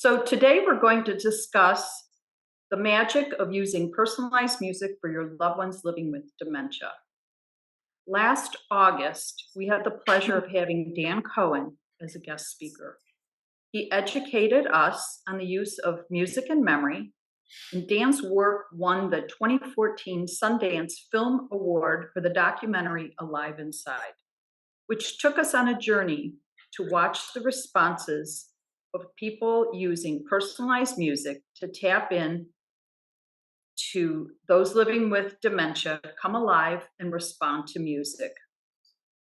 So today we're going to discuss the magic of using personalized music for your loved ones living with dementia. Last August, we had the pleasure of having Dan Cohen as a guest speaker. He educated us on the use of music and memory, and Dan's work won the 2014 Sundance Film Award for the documentary Alive Inside, which took us on a journey to watch the responses of people using personalized music to tap in to those living with dementia, come alive and respond to music.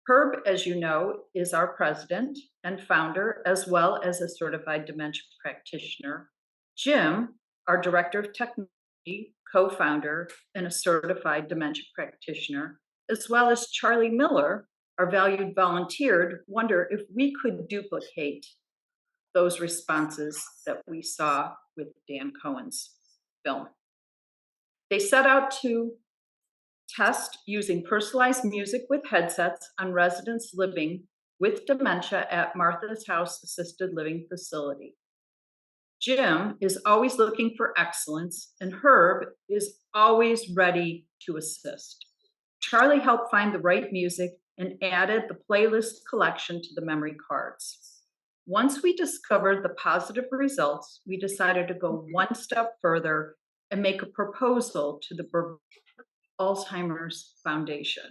Herb, as you know, is our president and founder, as well as a certified dementia practitioner. Jim, our director of technology, co-founder, and a certified dementia practitioner, as well as Charlie Miller, our valued volunteer, wonder if we could duplicate those responses that we saw with Dan Cohen's film. They set out to test using personalized music with headsets on residents living with dementia at Martha's House Assisted Living Facility. Jim is always looking for excellence, and Herb is always ready to assist. Charlie helped find the right music and added the playlist collection to the memory cards. Once we discovered the positive results, we decided to go one step further and make a proposal to the Alzheimer's Foundation.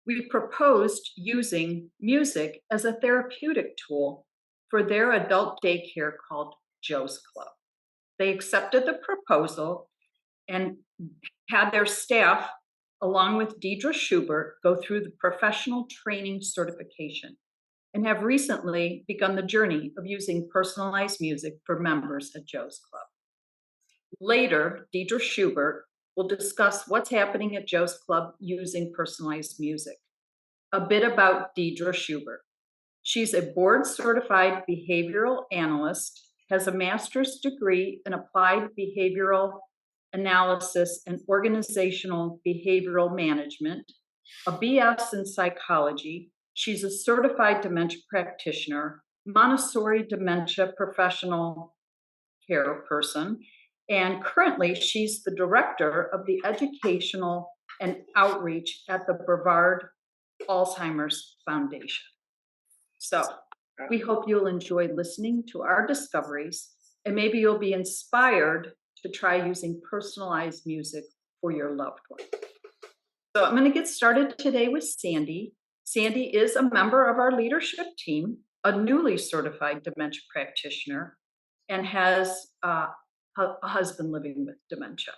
We proposed using music as a therapeutic tool for their adult daycare called Joe's Club. They accepted the proposal and had their staff, along with Deidre Schubert, go through the professional training certification and have recently begun the journey of using personalized music for members at Joe's Club. Later, Deidre Schubert will discuss what's happening at Joe's Club using personalized music. A bit about Deidre Schubert. She's a board-certified behavioral analyst, has a master's degree in applied behavioral analysis and organizational behavioral management, a BS in psychology. She's a certified dementia practitioner, Montessori dementia professional care person, and currently she's the director of the educational and outreach at the Brevard Alzheimer's Foundation. So we hope you'll enjoy listening to our discoveries, and maybe you'll be inspired to try using personalized music for your loved one. So I'm going to get started today with Sandy. Sandy is a member of our leadership team, a newly certified dementia practitioner, and has a husband living with dementia.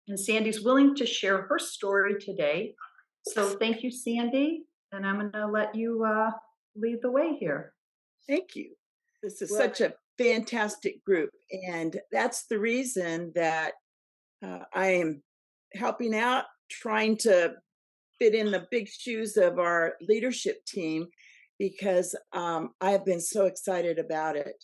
And Sandy's willing to share her story today. So thank you, Sandy. And I'm going to let you lead the way here. Thank you. This is such a fantastic group. And that's the reason that I am helping out, trying to fit in the big shoes of our leadership team, because I have been so excited about it.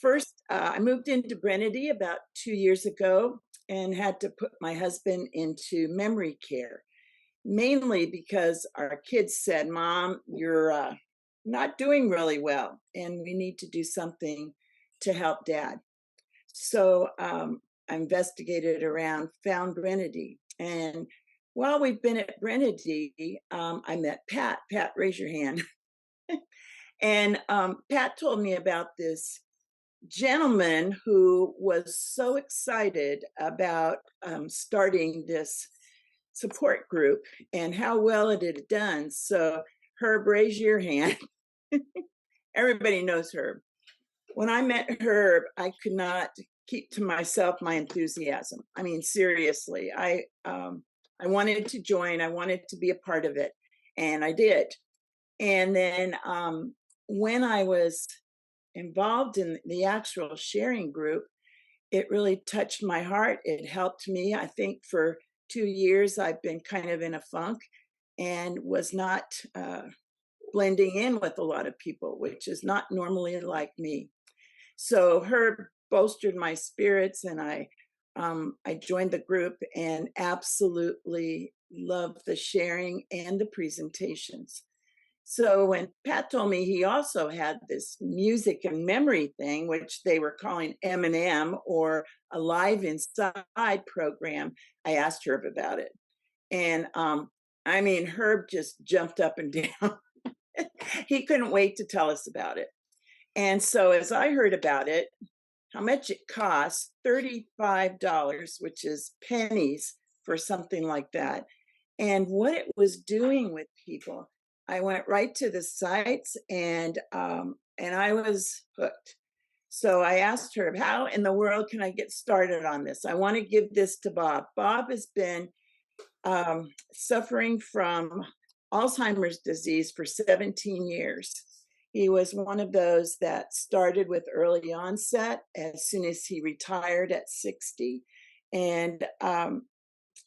First, I moved into Brennedy about 2 years ago and had to put my husband into memory care, mainly because our kids said, "Mom, you're not doing really well, and we need to do something to help Dad." So I investigated around, found Brennedy. And while we've been at Brennedy, I met Pat. Pat, raise your hand. And Pat told me about this gentleman who was so excited about starting this support group and how well it had done. So Herb, raise your hand. Everybody knows Herb. When I met Herb, I could not keep to myself my enthusiasm. I mean, seriously, I wanted to join. I wanted to be a part of it, and I did. And then when I was involved in the actual sharing group, it really touched my heart. It helped me. I think for 2 years, I've been kind of in a funk and was not blending in with a lot of people, which is not normally like me. So Herb bolstered my spirits, and I joined the group and absolutely loved the sharing and the presentations. So when Pat told me he also had this music and memory thing, which they were calling M&M or a Live Inside program, I asked Herb about it. And I mean, Herb just jumped up and down. He couldn't wait to tell us about it. And so as I heard about it, how much it costs, $35, which is pennies for something like that, and what it was doing with people. I went right to the sites and I was hooked. So I asked her, how in the world can I get started on this? I want to give this to Bob. Bob has been suffering from Alzheimer's disease for 17 years. He was one of those that started with early onset as soon as he retired at 60. And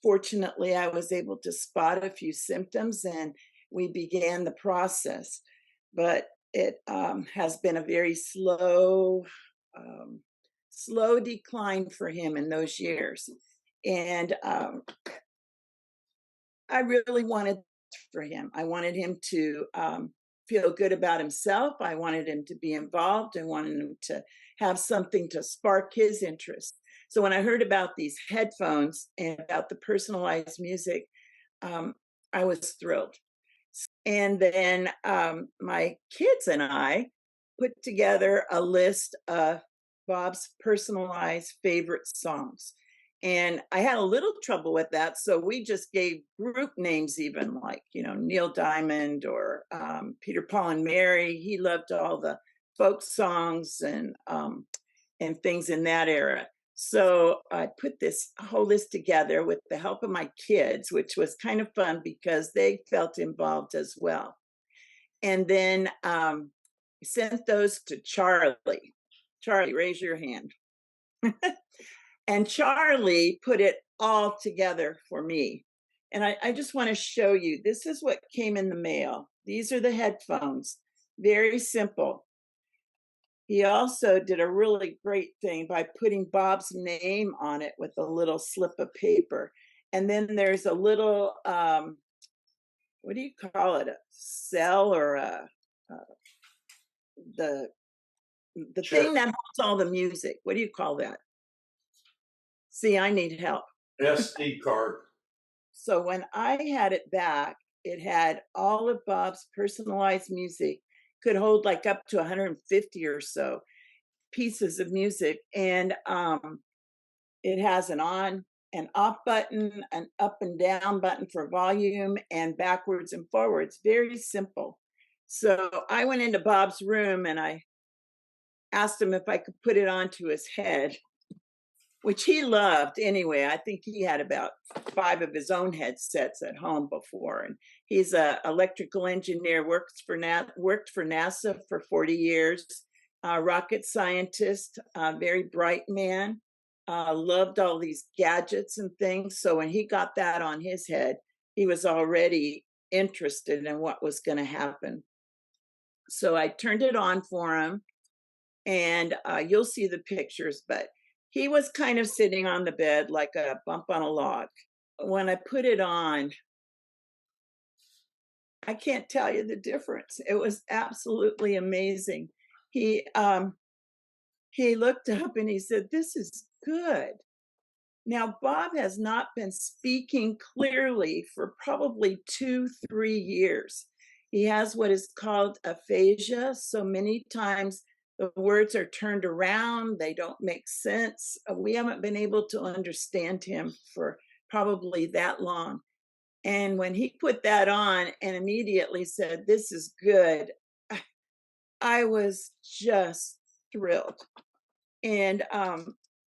fortunately, I was able to spot a few symptoms and we began the process. But it has been a very slow decline for him in those years. And I really wanted for him. I wanted him to feel good about himself. I wanted him to be involved. I wanted him to have something to spark his interest. So when I heard about these headphones and about the personalized music, I was thrilled. And then my kids and I put together a list of Bob's personalized favorite songs. And I had a little trouble with that. So we just gave group names, even like, Neil Diamond or Peter, Paul, and Mary. He loved all the folk songs and things in that era. So I put this whole list together with the help of my kids, which was kind of fun because they felt involved as well. And then sent those to Charlie. Charlie, raise your hand. And Charlie put it all together for me. And I just want to show you, this is what came in the mail. These are the headphones, very simple. He also did a really great thing by putting Bob's name on it with a little slip of paper. And then there's a little, what do you call it? A cell or the Sure. thing that holds all the music. What do you call that? See, I need help. SD card. So when I had it back, it had all of Bob's personalized music, could hold like up to 150 or so pieces of music. And it has an on and off button, an up and down button for volume, and backwards and forwards. Very simple. So I went into Bob's room and I asked him if I could put it onto his head, which he loved anyway. I think he had about 5 of his own headsets at home before. And he's an electrical engineer, worked for NASA for 40 years, rocket scientist, very bright man, loved all these gadgets and things. So when he got that on his head, he was already interested in what was going to happen. So I turned it on for him, and you'll see the pictures, but he was kind of sitting on the bed like a bump on a log. When I put it on, I can't tell you the difference. It was absolutely amazing. He looked up and he said, "This is good." Now, Bob has not been speaking clearly for probably 2-3 years. He has what is called aphasia. So many times the words are turned around, they don't make sense. We haven't been able to understand him for probably that long. And when he put that on and immediately said, "This is good," I was just thrilled. And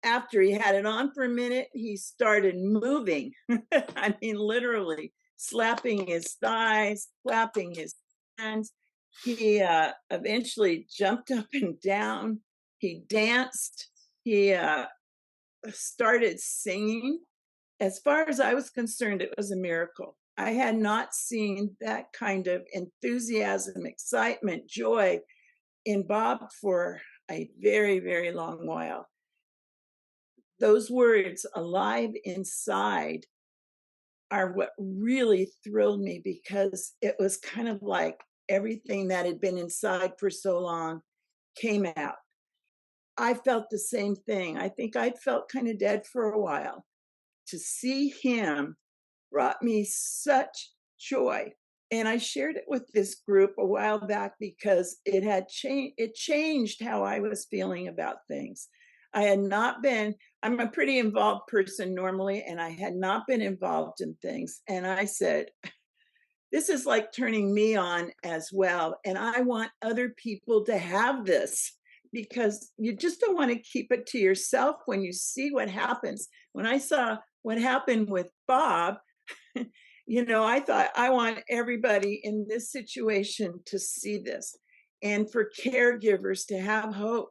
after he had it on for a minute, he started moving. I mean, literally slapping his thighs, clapping his hands. He eventually jumped up and down. He danced. He started singing. As far as I was concerned, it was a miracle. I had not seen that kind of enthusiasm, excitement, joy in Bob for a very, very long while. Those words, "alive inside," are what really thrilled me because it was kind of like everything that had been inside for so long came out. I felt the same thing. I think I'd felt kind of dead for a while. To see him brought me such joy. And I shared it with this group a while back because it had changed. It changed how I was feeling about things. I had not been, I'm a pretty involved person normally, and I had not been involved in things. And I said, this is like turning me on as well. And I want other people to have this, because you just don't want to keep it to yourself when you see what happens. When I saw what happened with Bob, I thought, I want everybody in this situation to see this, and for caregivers to have hope.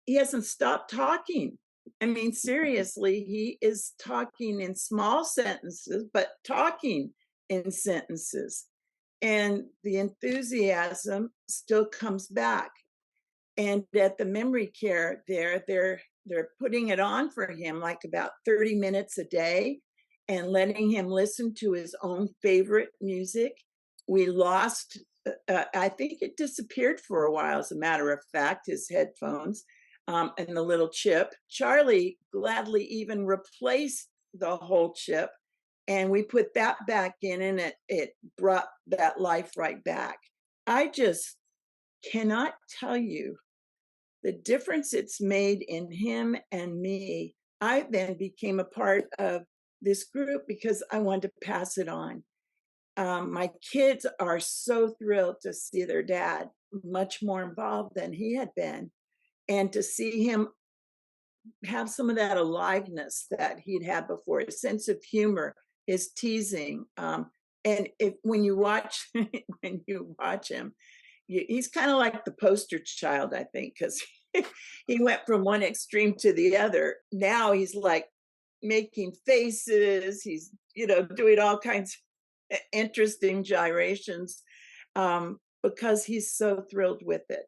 He hasn't stopped talking. I mean, seriously, he is talking in small sentences, but talking in sentences. And the enthusiasm still comes back. And at the memory care there, they're putting it on for him like about 30 minutes a day and letting him listen to his own favorite music. We lost, I think it disappeared for a while, as a matter of fact, his headphones and the little chip. Charlie gladly even replaced the whole chip, and we put that back in, and it brought that life right back. I just cannot tell you the difference it's made in him and me. I then became a part of this group because I wanted to pass it on. My kids are so thrilled to see their dad much more involved than he had been, and to see him have some of that aliveness that he'd had before, his sense of humor, his teasing. And when you watch him, he's kind of like the poster child, I think, because he went from one extreme to the other. Now he's like making faces. He's, doing all kinds of interesting gyrations because he's so thrilled with it.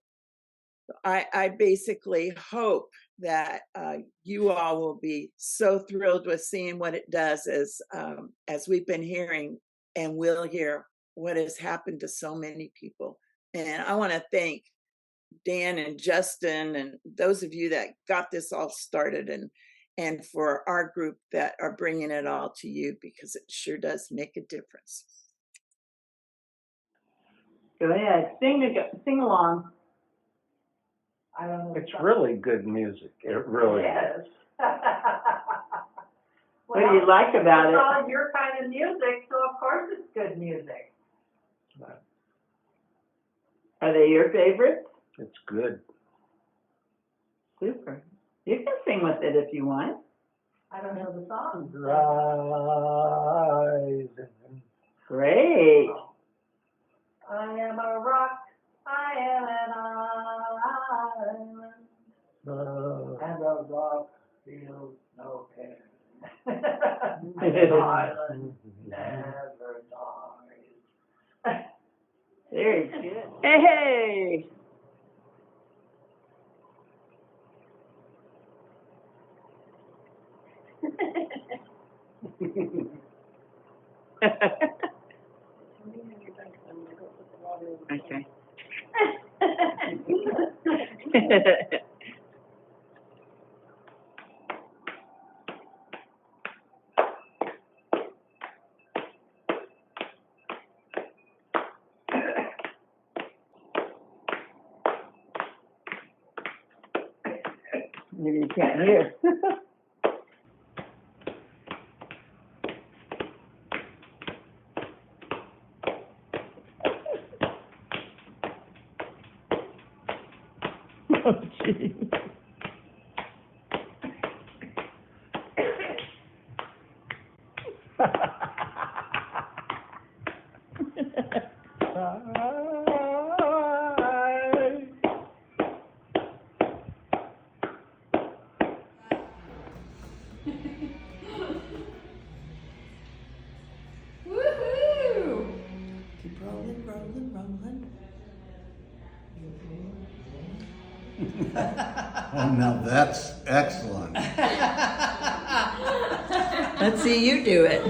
I basically hope that you all will be so thrilled with seeing what it does, as we've been hearing and will hear what has happened to so many people. And I want to thank Dan and Justin and those of you that got this all started, and for our group that are bringing it all to you, because it sure does make a difference. Go ahead, sing along. I don't know. It's really good music. It really is. What do you like about It's it? all your kind of music, so of course it's good music. Are they your favorites? It's good. Super. You can sing with it if you want. I don't know the song. Rising. Great. I am a rock, I am an island, and a rock feels no pain. An island never dies. Very good. Hey! Okay. Maybe you can't hear. Oh, geez. Woohoo! Keep rolling, rolling, rolling. Oh, now that's excellent. Let's see you do it.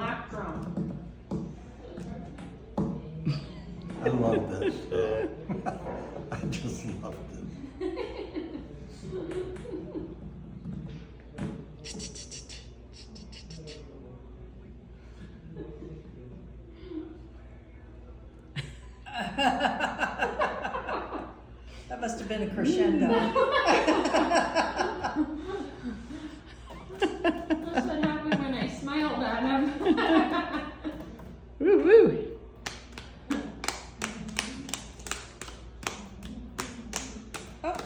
black drum. I love this. I just love this. That must have been a crescendo. That's what happened when I smiled at him. Woo woo. Oh.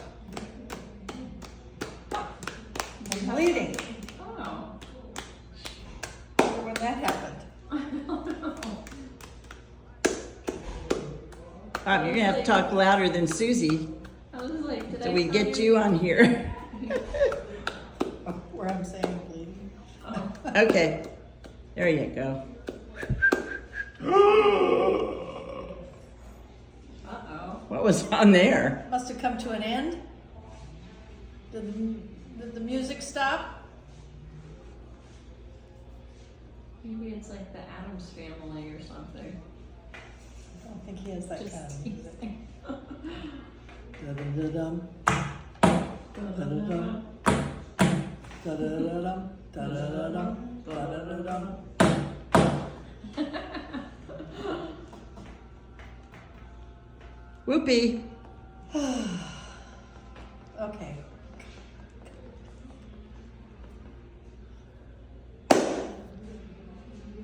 I'm bleeding. Oh. I wonder when that happened. You're gonna have to talk louder than Susie I was like, did so I we tell get you on here. Where I'm saying bleeding. Okay, there you go. Uh-oh. What was on there? Must have come to an end. Did the music stop? Maybe it's like the Addams Family or something. I don't think he has that kind Just of music. teasing. Da-da-da-dum. Da-da-da-dum. Da-da-da-dum. Da-da-da-dum. Da-da-da-dum. Whoopee. Okay.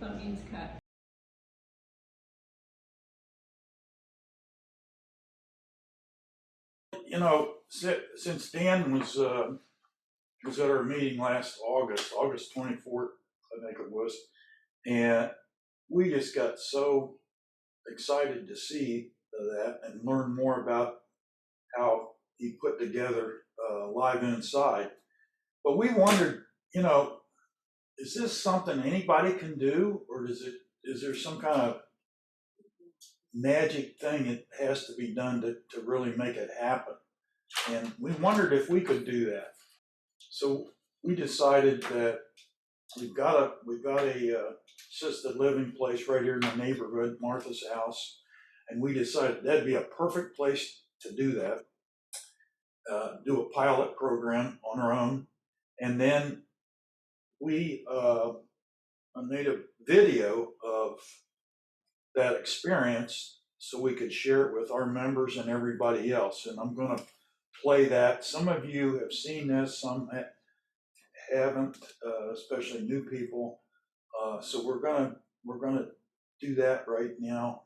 That means cut. You know, since Dan was at our meeting last August 24th, I think it was, and we just got so excited to see that and learn more about how he put together Live Inside. But we wondered, you know, is this something anybody can do, or is there some kind of magic thing that has to be done to really make it happen? And we wondered if we could do that. So we decided that we've got a assisted living place right here in the neighborhood, Martha's house, and we decided that'd be a perfect place to do that. Do a pilot program on our own, and then we made a video of that experience so we could share it with our members and everybody else. And I'm going to play that. Some of you have seen this, some haven't, especially new people. So we're gonna do that right now.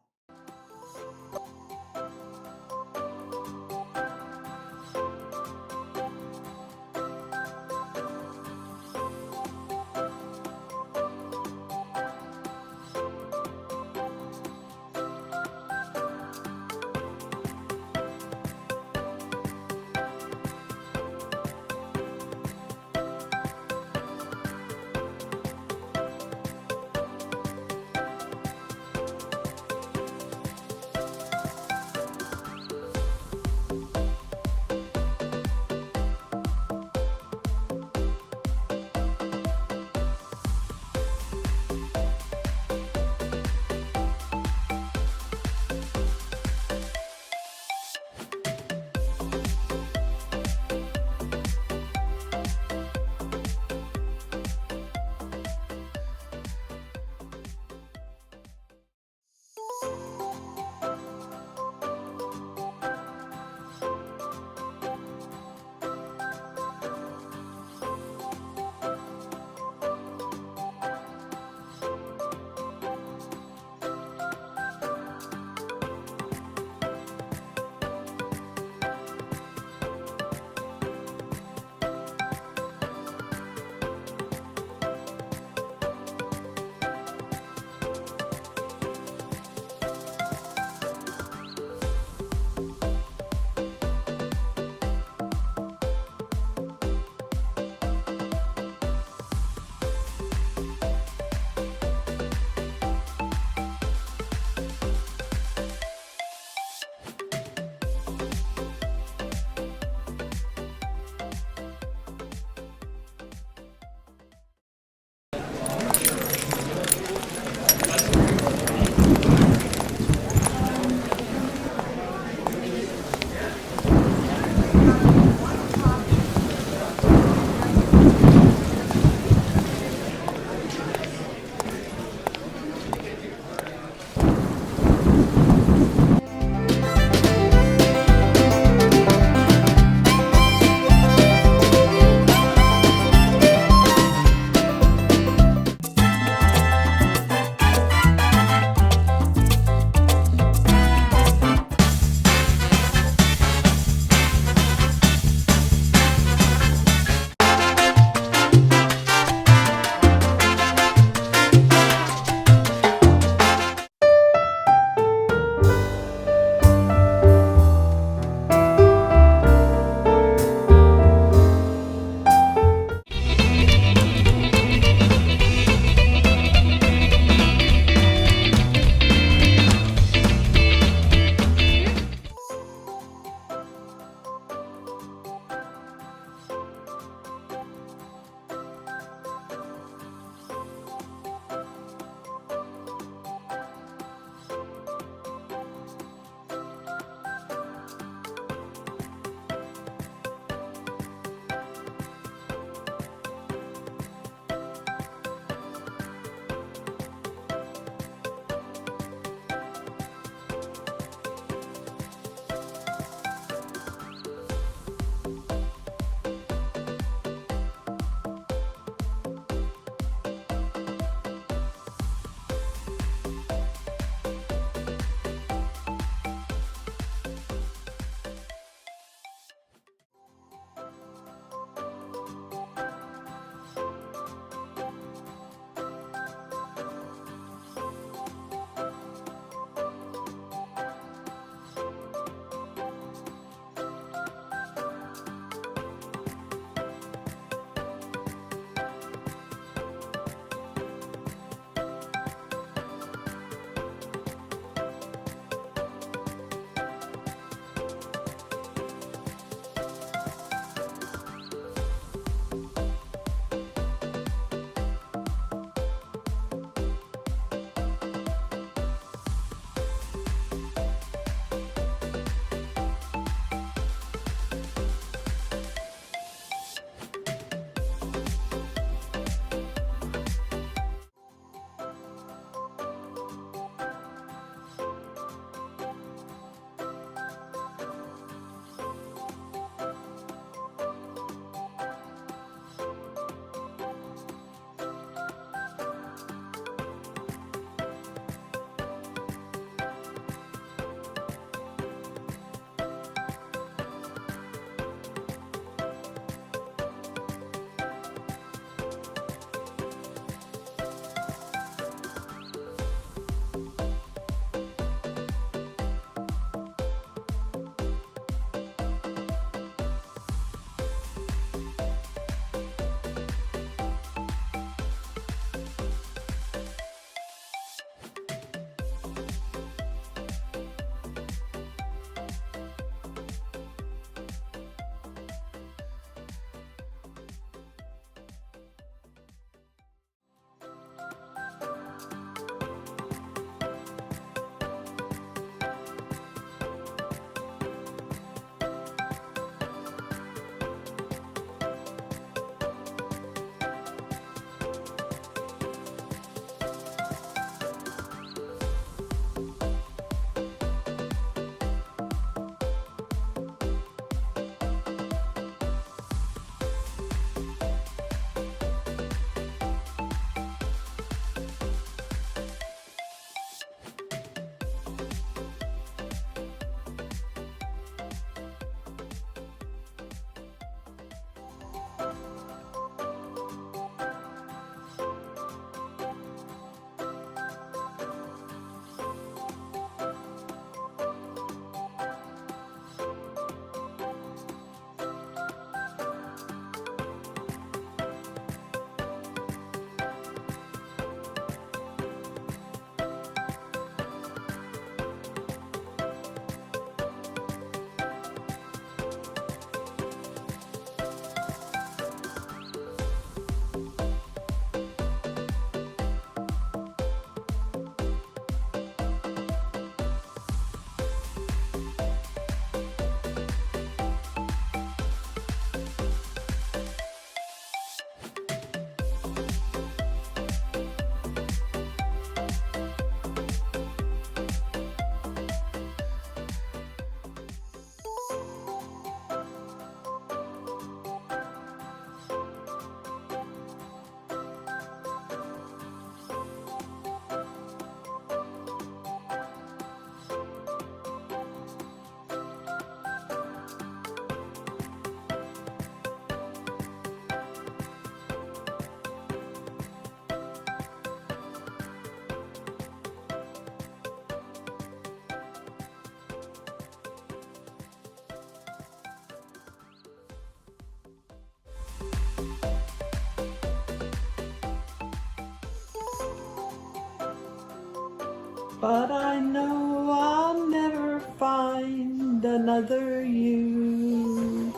but I know I'll never find another you.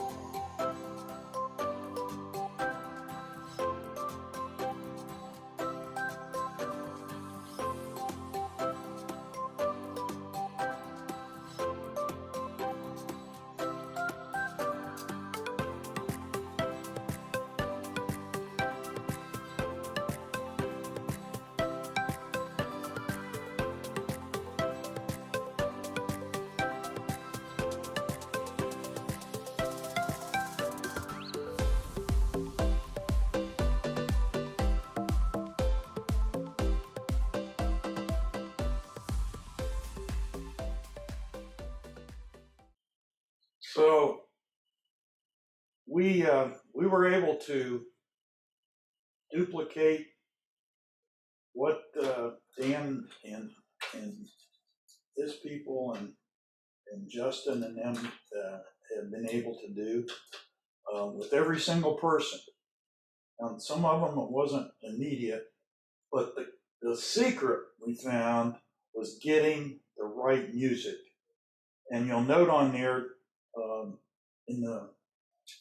So we were able to duplicate what Dan and his people and Justin and them have been able to do with every single person. Some of them it wasn't immediate, but the secret we found was getting the right music. And you'll note on there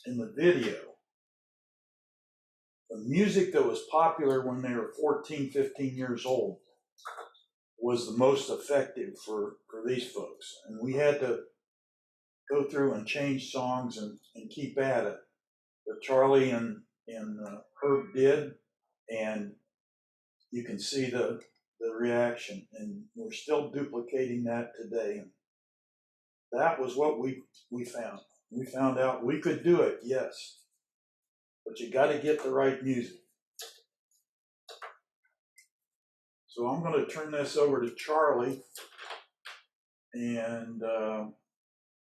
in the video, the music that was popular when they were 14, 15 years old was the most effective for these folks. And we had to go through and change songs and keep at it. But Charlie and Herb did, and you can see the reaction. And we're still duplicating that today. And that was what we found. We found out we could do it, yes. But you got to get the right music. So I'm going to turn this over to Charlie, and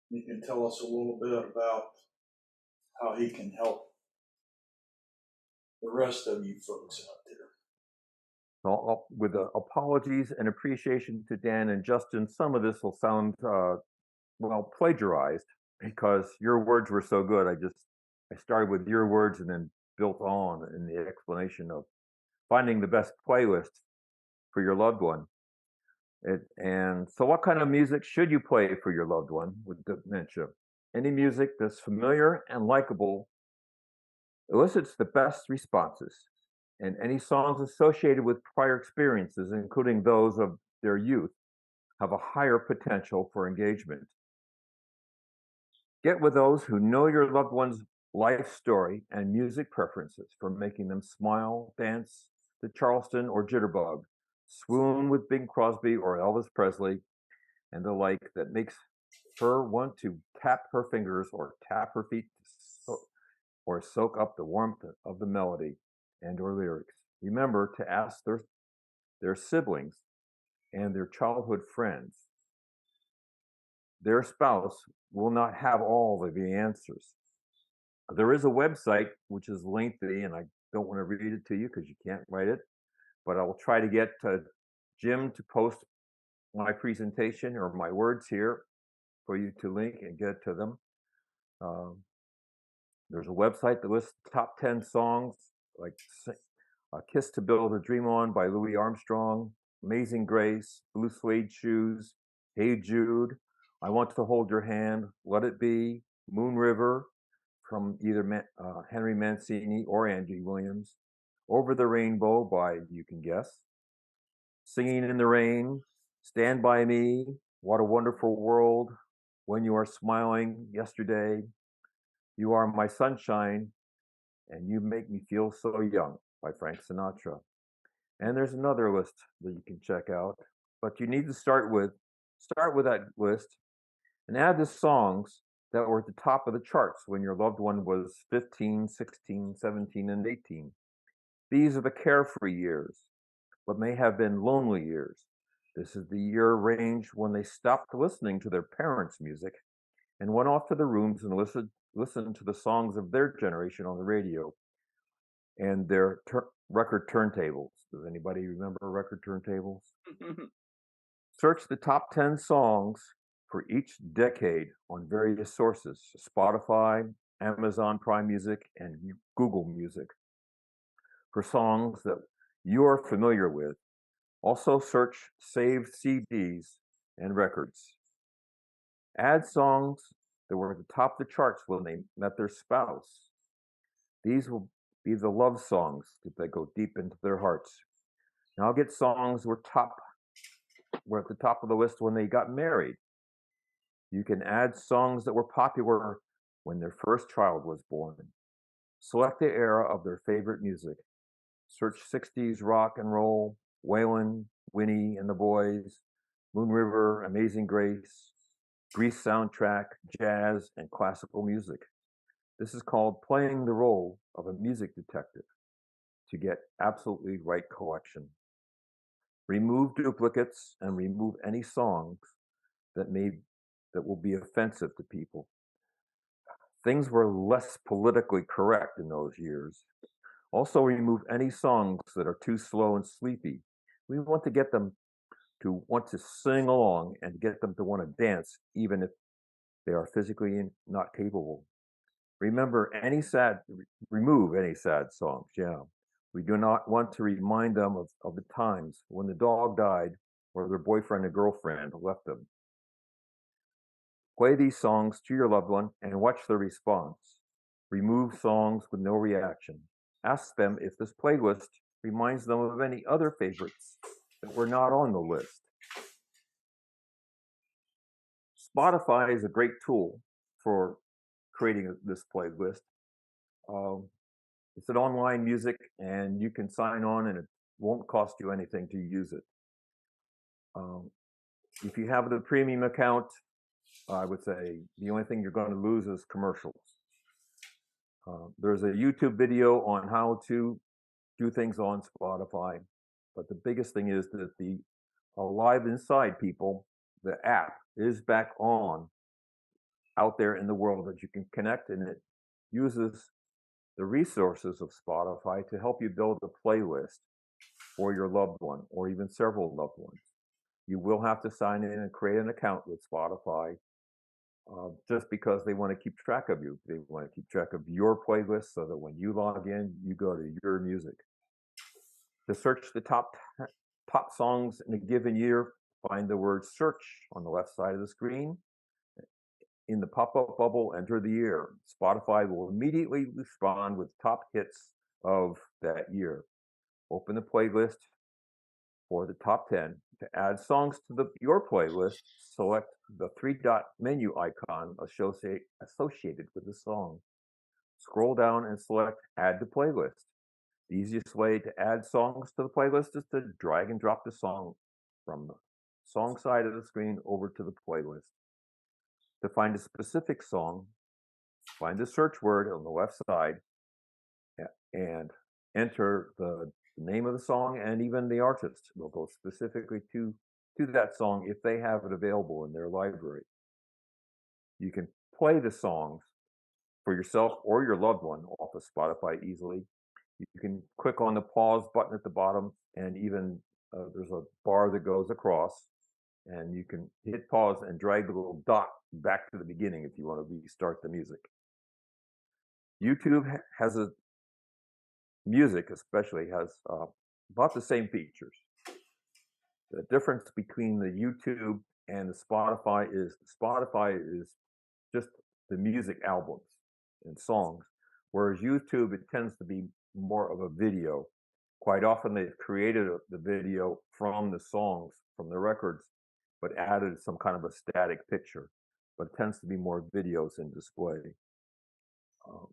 he can tell us a little bit about how he can help the rest of you folks out there. Well, with apologies and appreciation to Dan and Justin, some of this will sound, well, plagiarized because your words were so good. I started with your words and then built on in the explanation of finding the best playlist for your loved one. And so what kind of music should you play for your loved one with dementia? Any music that's familiar and likable elicits the best responses, and any songs associated with prior experiences, including those of their youth, have a higher potential for engagement. Get with those who know your loved one's life story and music preferences for making them smile, dance to Charleston or Jitterbug, swoon with Bing Crosby or Elvis Presley, and the like that makes her want to tap her fingers or tap her feet or soak up the warmth of the melody and or lyrics. Remember to ask their siblings and their childhood friends. Their spouse will not have all of the answers. There is a website which is lengthy, and I don't want to read it to you because you can't write it, but I will try to get Jim to post my presentation or my words here for you to link and get to them. There's a website that lists the top 10 songs, like Kiss to Build a Dream On by Louis Armstrong, Amazing Grace, Blue Suede Shoes, Hey Jude, I Want to Hold Your Hand, Let It Be, Moon River, from either Henry Mancini or Andy Williams, Over the Rainbow by, you can guess, Singing in the Rain, Stand By Me, What a Wonderful World, When You Are Smiling, Yesterday, You Are My Sunshine, and You Make Me Feel So Young by Frank Sinatra. And there's another list that you can check out, but you need to start with that list and add the songs that were at the top of the charts when your loved one was 15, 16, 17, and 18. These are the carefree years, but may have been lonely years. This is the year range when they stopped listening to their parents' music and went off to the rooms and listened to the songs of their generation on the radio and their record turntables. Does anybody remember record turntables? Search the top 10 songs for each decade on various sources, Spotify, Amazon Prime Music, and Google Music, for songs that you are familiar with. Also search saved CDs and records. Add songs that were at the top of the charts when they met their spouse. These will be the love songs that go deep into their hearts. Now get songs that were at the top of the list when they got married. You can add songs that were popular when their first child was born. Select the era of their favorite music. Search 60s rock and roll, Waylon, Winnie and the Boys, Moon River, Amazing Grace, Grease soundtrack, jazz, and classical music. This is called playing the role of a music detective to get absolutely right collection. Remove duplicates and remove any songs that will be offensive to people. Things were less politically correct in those years. Also remove any songs that are too slow and sleepy. We want to get them to want to sing along and get them to want to dance, even if they are physically not capable. Remove any sad songs, yeah. We do not want to remind them of the times when the dog died or their boyfriend or girlfriend left them. Play these songs to your loved one and watch their response. Remove songs with no reaction. Ask them if this playlist reminds them of any other favorites that were not on the list. Spotify is a great tool for creating this playlist. It's an online music and you can sign on and it won't cost you anything to use it. If you have the premium account, I would say the only thing you're going to lose is commercials. There's a YouTube video on how to do things on Spotify, but the biggest thing is that the Alive Inside people, the app is back on out there in the world that you can connect, and it uses the resources of Spotify to help you build a playlist for your loved one or even several loved ones. You will have to sign in and create an account with Spotify just because they want to keep track of you. They want to keep track of your playlist so that when you log in, you go to your music. To search the top songs in a given year, find the word search on the left side of the screen. In the pop-up bubble, enter the year. Spotify will immediately respond with top hits of that year. Open the playlist for the top 10. To add songs to your playlist, select the 3-dot menu icon associated with the song. Scroll down and select Add to Playlist. The easiest way to add songs to the playlist is to drag and drop the song from the song side of the screen over to the playlist. To find a specific song, find the search word on the left side and enter the name of the song and even the artist. They'll go specifically to that song if they have it available in their library. You can play the songs for yourself or your loved one off of Spotify easily. You can click on the pause button at the bottom, and even there's a bar that goes across, and you can hit pause and drag the little dot back to the beginning if you want to restart the music. YouTube has music especially has about the same features. The difference between the YouTube and the Spotify is just the music albums and songs, whereas YouTube, it tends to be more of a video. Quite often they've created the video from the songs, from the records, but added some kind of a static picture, but it tends to be more videos in display.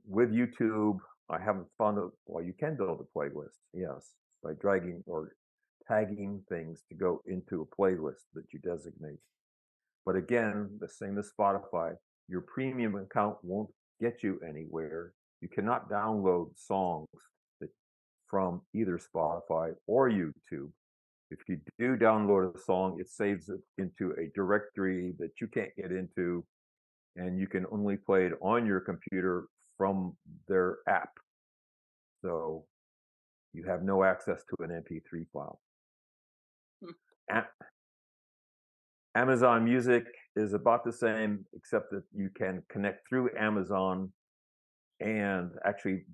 With YouTube, I haven't found it. Well, you can build a playlist, yes, by dragging or tagging things to go into a playlist that you designate. But again, the same as Spotify, your premium account won't get you anywhere. You cannot download songs from either Spotify or YouTube. If you do download a song, it saves it into a directory that you can't get into, and you can only play it on your computer from their app. So you have no access to an MP3 file. Amazon Music is about the same, except that you can connect through Amazon and actually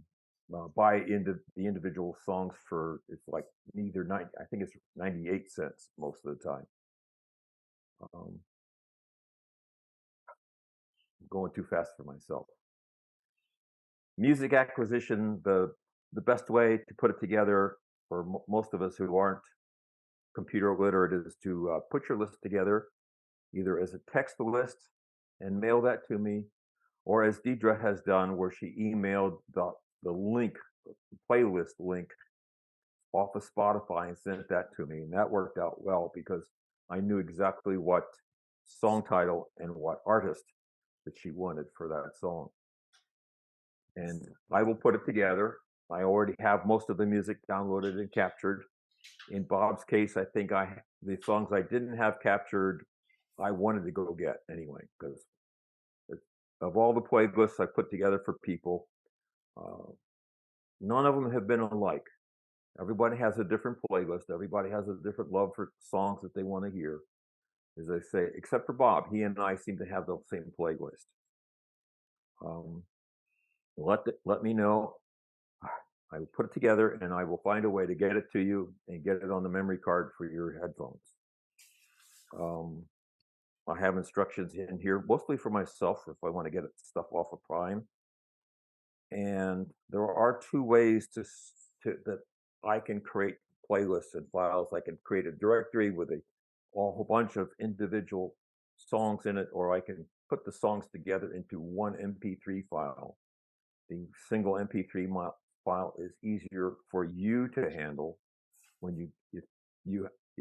buy into the individual songs for, it's like either 90, I think it's 98 cents most of the time. I'm going too fast for myself. Music acquisition, the best way to put it together for most of us who aren't computer literate is to put your list together either as a text list and mail that to me, or as Deidre has done, where she emailed the link, the playlist link off of Spotify and sent that to me. And that worked out well because I knew exactly what song title and what artist that she wanted for that song. And I will put it together. I already have most of the music downloaded and captured. In Bob's case, I think the songs I didn't have captured, I wanted to go get anyway, because of all the playlists I put together for people, none of them have been alike. Everybody has a different playlist. Everybody has a different love for songs that they want to hear. As I say, except for Bob, he and I seem to have the same playlist. Let me know. I will put it together and I will find a way to get it to you and get it on the memory card for your headphones. I have instructions in here, mostly for myself if I want to get stuff off of Prime. And there are two ways that I can create playlists and files. I can create a directory with a whole bunch of individual songs in it, or I can put the songs together into one MP3 file. The single MP3 file is easier for you to handle when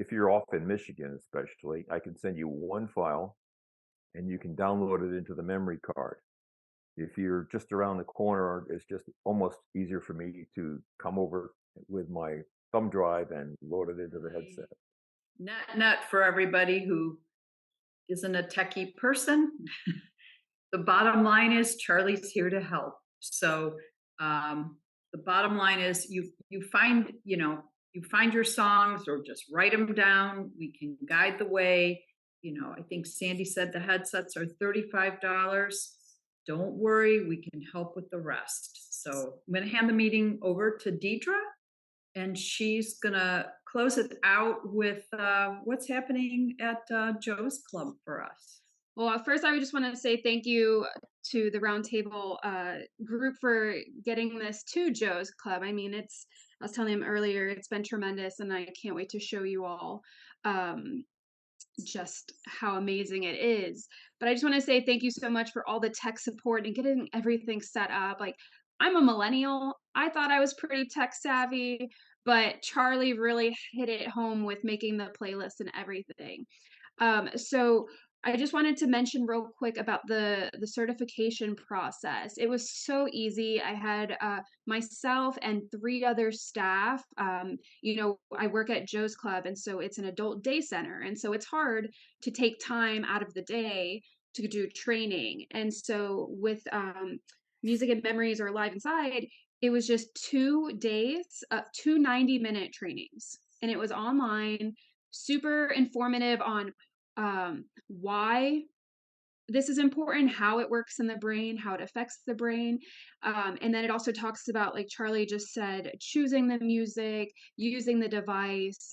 if you're off in Michigan, especially. I can send you one file and you can download it into the memory card. If you're just around the corner, it's just almost easier for me to come over with my thumb drive and load it into the headset. Net for everybody who isn't a techie person. The bottom line is Charlie's here to help. So the bottom line is you find your songs, or just write them down. We can guide the way. I think Sandy said the headsets are $35. Don't worry, we can help with the rest. So I'm going to hand the meeting over to Deidre, and she's going to close it out with what's happening at Joe's Club for us. Well, first, I would just want to say thank you to the Roundtable group for getting this to Joe's Club. I mean, I was telling him earlier, it's been tremendous, and I can't wait to show you all just how amazing it is. But I just want to say thank you so much for all the tech support and getting everything set up. Like, I'm a millennial. I thought I was pretty tech savvy, but Charlie really hit it home with making the playlist and everything. So I just wanted to mention real quick about the certification process. It was so easy. I had myself and 3 other staff. I work at Joe's Club, and so it's an adult day center. And so it's hard to take time out of the day to do training. And so with Music and Memories or Live Inside, it was just 2 days, 2 90-minute trainings. And it was online, super informative on why this is important, how it works in the brain, how it affects the brain. And then it also talks about, like Charlie just said, choosing the music, using the device,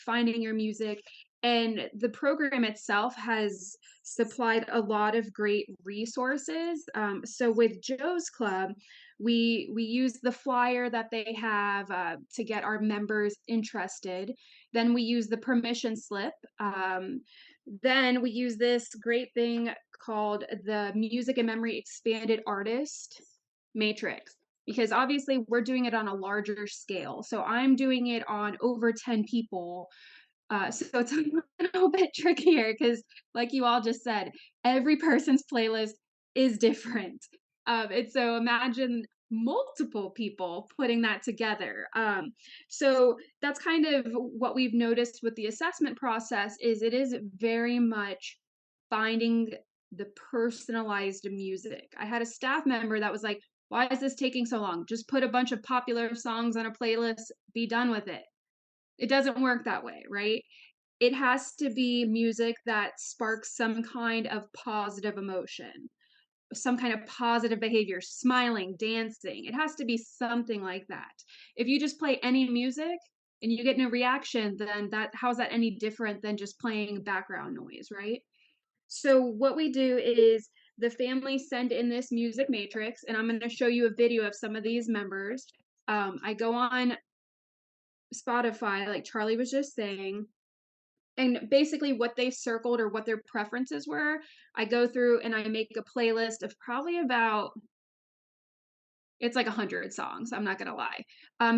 finding your music. And the program itself has supplied a lot of great resources. So with Joe's Club, we use the flyer that they have to get our members interested. Then we use the permission slip. Then we use this great thing called the Music and Memory Expanded Artist Matrix, because obviously we're doing it on a larger scale. So I'm doing it on over 10 people. So it's a little bit trickier because, like you all just said, every person's playlist is different. And so imagine multiple people putting that together. So that's kind of what we've noticed with the assessment process is it is very much finding the personalized music. I had a staff member that was like, why is this taking so long? Just put a bunch of popular songs on a playlist, be done with it. It doesn't work that way, right? It has to be music that sparks some kind of positive emotion. some kind of positive behavior, smiling, dancing. It has to be something like that. If you just play any music and you get no reaction, then how's that any different than just playing background noise, right? So what we do is the family send in this music matrix, and I'm going to show you a video of some of these members. I go on Spotify, like Charlie was just saying, and basically what they circled or what their preferences were, I go through and I make a playlist of probably about, it's like 100 songs, I'm not gonna lie.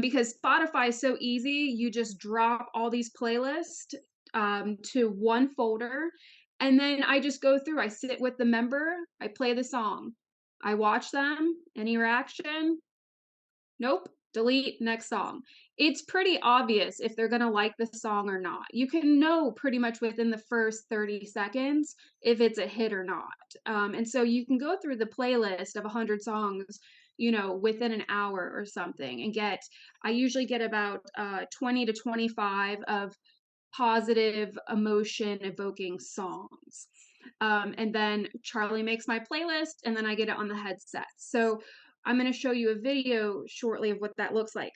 Because Spotify is so easy, you just drop all these playlists to one folder, and then I just go through, I sit with the member, I play the song, I watch them, any reaction, nope, delete, next song. It's pretty obvious if they're gonna like the song or not. You can know pretty much within the first 30 seconds if it's a hit or not. And so you can go through the playlist of 100 songs, within an hour or something, and I usually get about 20 to 25 of positive emotion evoking songs. And then Charlie makes my playlist, and then I get it on the headset. So I'm going to show you a video shortly of what that looks like.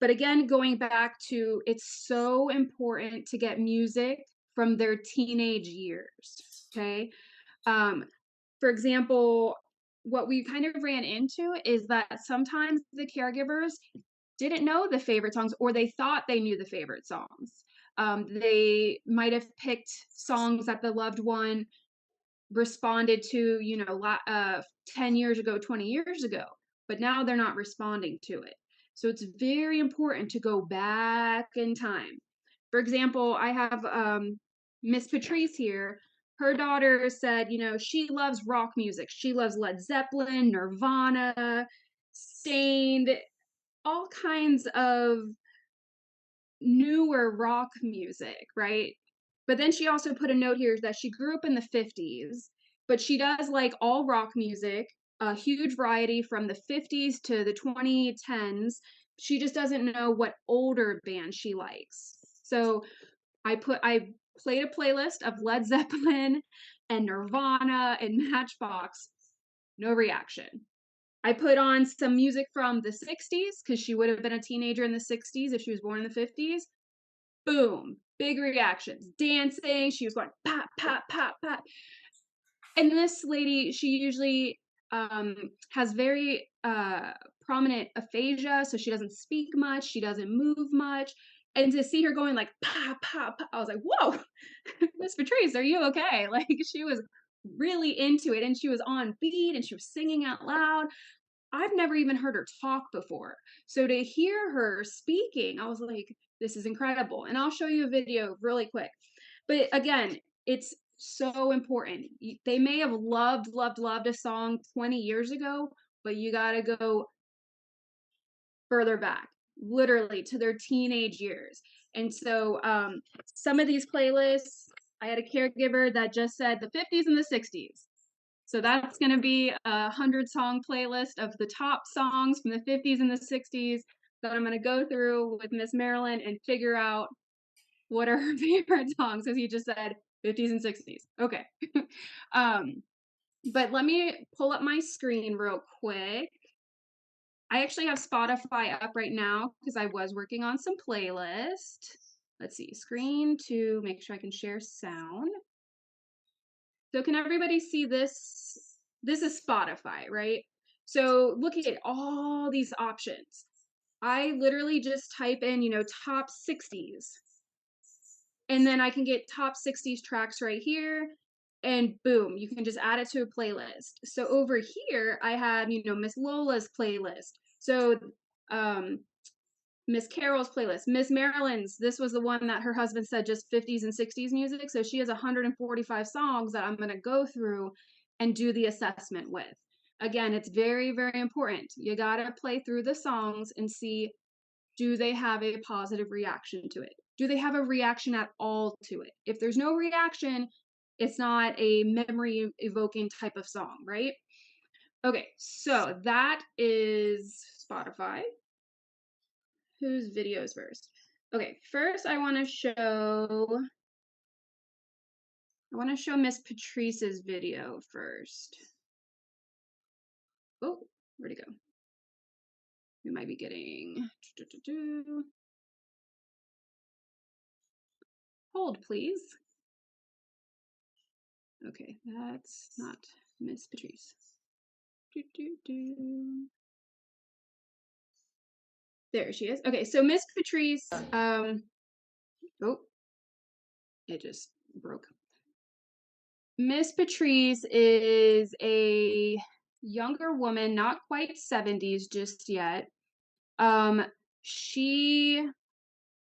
But again, going back to, it's so important to get music from their teenage years. Okay. For example, what we kind of ran into is that sometimes the caregivers didn't know the favorite songs, or they thought they knew the favorite songs. They might have picked songs that the loved one responded to, 10 years ago, 20 years ago, but now they're not responding to it. So it's very important to go back in time. For example, I have Miss Patrice here. Her daughter said, she loves rock music. She loves Led Zeppelin, Nirvana, Stained, all kinds of newer rock music, right? But then she also put a note here that she grew up in the 50s, but she does like all rock music, a huge variety from the 50s to the 2010s. She just doesn't know what older band she likes. So I played a playlist of Led Zeppelin and Nirvana and Matchbox. No reaction. I put on some music from the 60s because she would have been a teenager in the 60s if she was born in the 50s. Boom, big reactions, dancing. She was going pop, pop, pop, pop. And this lady, she usually has very prominent aphasia, so she doesn't speak much, she doesn't move much. And to see her going like pop, pop, pop, I was like, whoa, Miss Patrice, are you okay? Like, she was really into it, and she was on beat, and she was singing out loud. I've never even heard her talk before. So to hear her speaking, I was like, this is incredible. And I'll show you a video really quick. But again, it's so important. They may have loved a song 20 years ago, but you got to go further back, literally to their teenage years. And so some of these playlists, I had a caregiver that just said the 50s and the 60s. So that's going to be a 100-song playlist of the top songs from the 50s and the 60s that I'm going to go through with Miss Marilyn and figure out what are her favorite songs, as you just said, 50s and 60s. Okay. But let me pull up my screen real quick. I actually have Spotify up right now because I was working on some playlist. Let's see, screen to make sure I can share sound. So can everybody see this? This is Spotify, right? So looking at all these options, I literally just type in, top 60s. And then I can get top 60s tracks right here. And boom, you can just add it to a playlist. So over here, I have, Miss Lola's playlist. So Miss Carol's playlist, Miss Marilyn's, this was the one that her husband said just 50s and 60s music. So she has 145 songs that I'm going to go through and do the assessment with. Again, it's very, very important. You got to play through the songs and see, do they have a positive reaction to it? Do they have a reaction at all to it? If there's no reaction, it's not a memory evoking type of song, right? Okay, so that is Spotify. Whose videos first? Okay, first I want to show Miss Patrice's video first. Oh, where'd it go? We might be getting. Hold, please. Okay, that's not Miss Patrice. There she is. Okay, so Miss Patrice, oh, it just broke. Miss Patrice is a younger woman, not quite 70s just yet. She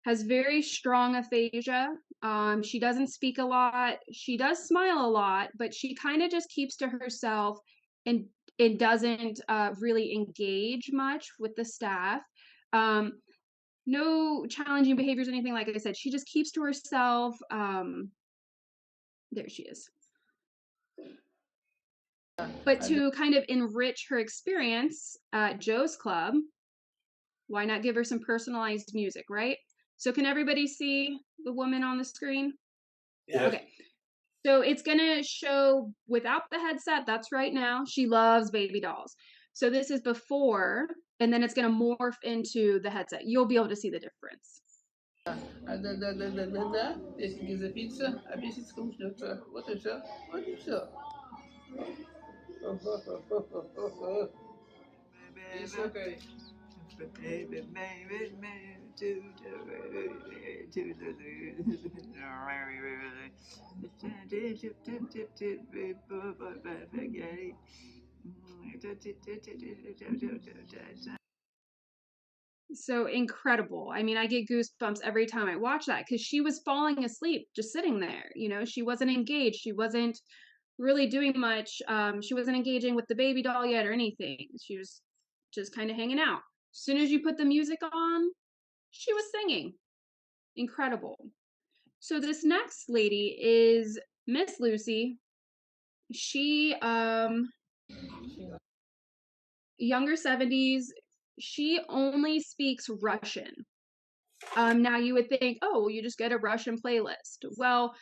has very strong aphasia. She doesn't speak a lot. She does smile a lot, but she kind of just keeps to herself and it doesn't really engage much with the staff. No challenging behaviors, anything like I said. She just keeps to herself. There she is. But to kind of enrich her experience at Joe's Club, why not give her some personalized music, right? So can everybody see the woman on the screen? Yes. Okay. So it's going to show without the headset. That's right now. She loves baby dolls. So this is before, and then it's going to morph into the headset. You'll be able to see the difference. Jeśli nie za pizza, a jeśli skądś no to, what is that? What is that? It's okay. So incredible. I mean, I get goosebumps every time I watch that because she was falling asleep just sitting there. You know, she wasn't engaged. She wasn't really doing much. She wasn't engaging with the baby doll yet or anything. She was just kind of hanging out. As soon as you put the music on, she was singing. Incredible. So this next lady is Miss Lucy. She younger 70s. She only speaks Russian. Now you would think, oh, well, you just get a Russian playlist. Well,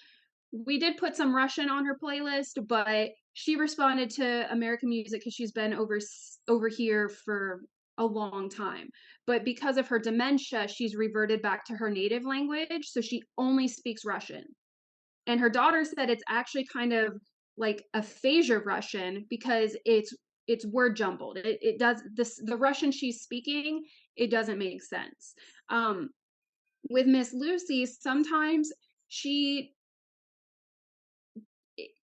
we did put some Russian on her playlist, but she responded to American music because she's been over here for a long time. But because of her dementia, she's reverted back to her native language, so she only speaks Russian. And her daughter said it's actually kind of like aphasia Russian because it's word jumbled. It does this the Russian she's speaking, it doesn't make sense. With Miss Lucy, sometimes she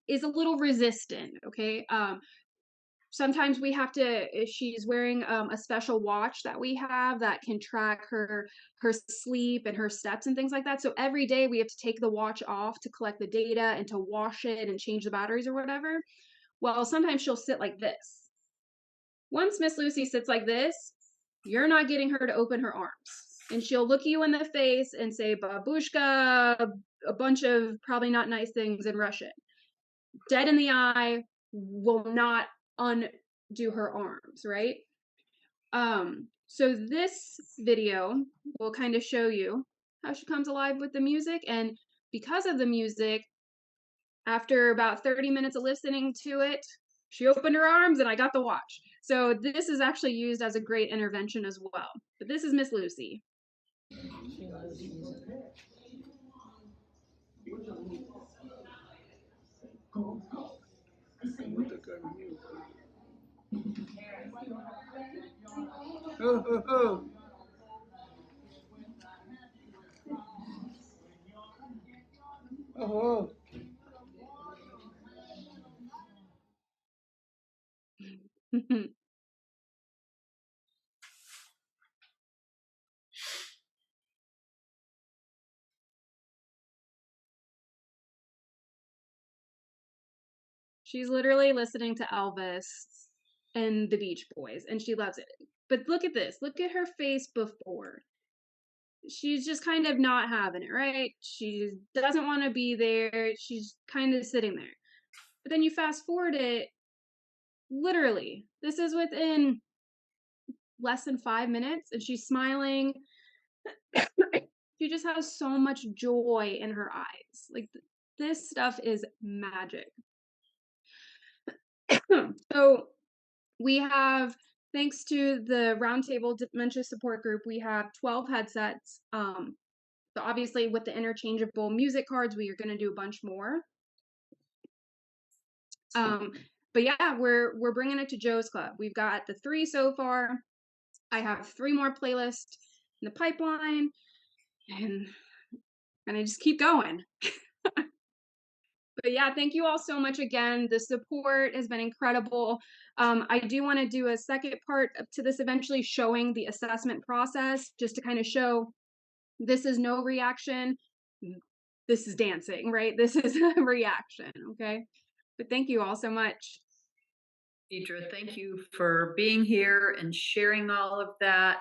is a little resistant. Okay. Sometimes we have to, she's wearing a special watch that we have that can track her sleep and her steps and things like that. So every day we have to take the watch off to collect the data and to wash it and change the batteries or whatever. Well, sometimes she'll sit like this. Once Miss Lucy sits like this, you're not getting her to open her arms. And she'll look you in the face and say, babushka, a bunch of probably not nice things in Russian. Dead in the eye, will not undo her arms, right? So this video will kind of show you how she comes alive with the music. And because of the music, after about 30 minutes of listening to it, she opened her arms and I got the watch. So this is actually used as a great intervention as well. But this is Miss Lucy. Oh, oh, oh. Oh, She's literally listening to Elvis and the Beach Boys, and she loves it. But look at this. Look at her face before. She's just kind of not having it, right? She doesn't want to be there. She's kind of sitting there. But then you fast forward it, literally, this is within less than 5 minutes, and she's smiling. She just has so much joy in her eyes. Like, this stuff is magic. So We have, thanks to the Roundtable Dementia Support Group, we have 12 headsets. So obviously with the interchangeable music cards, we are going to do a bunch more. But yeah, we're bringing it to Joe's Club. We've got the 3 so far. I have 3 more playlists in the pipeline, and I just keep going. But yeah, thank you all so much again. The support has been incredible. I do want to do a second part to this, eventually showing the assessment process, just to kind of show this is no reaction. This is dancing, right? This is a reaction, okay? But thank you all so much. Deidre, thank you for being here and sharing all of that.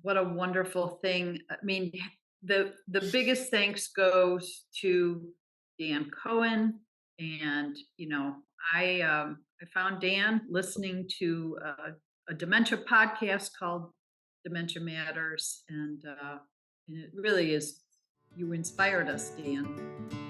What a wonderful thing. I mean, the biggest thanks goes to Dan Cohen. And, you know, I found Dan listening to a dementia podcast called Dementia Matters. And it really is, you inspired us, Dan.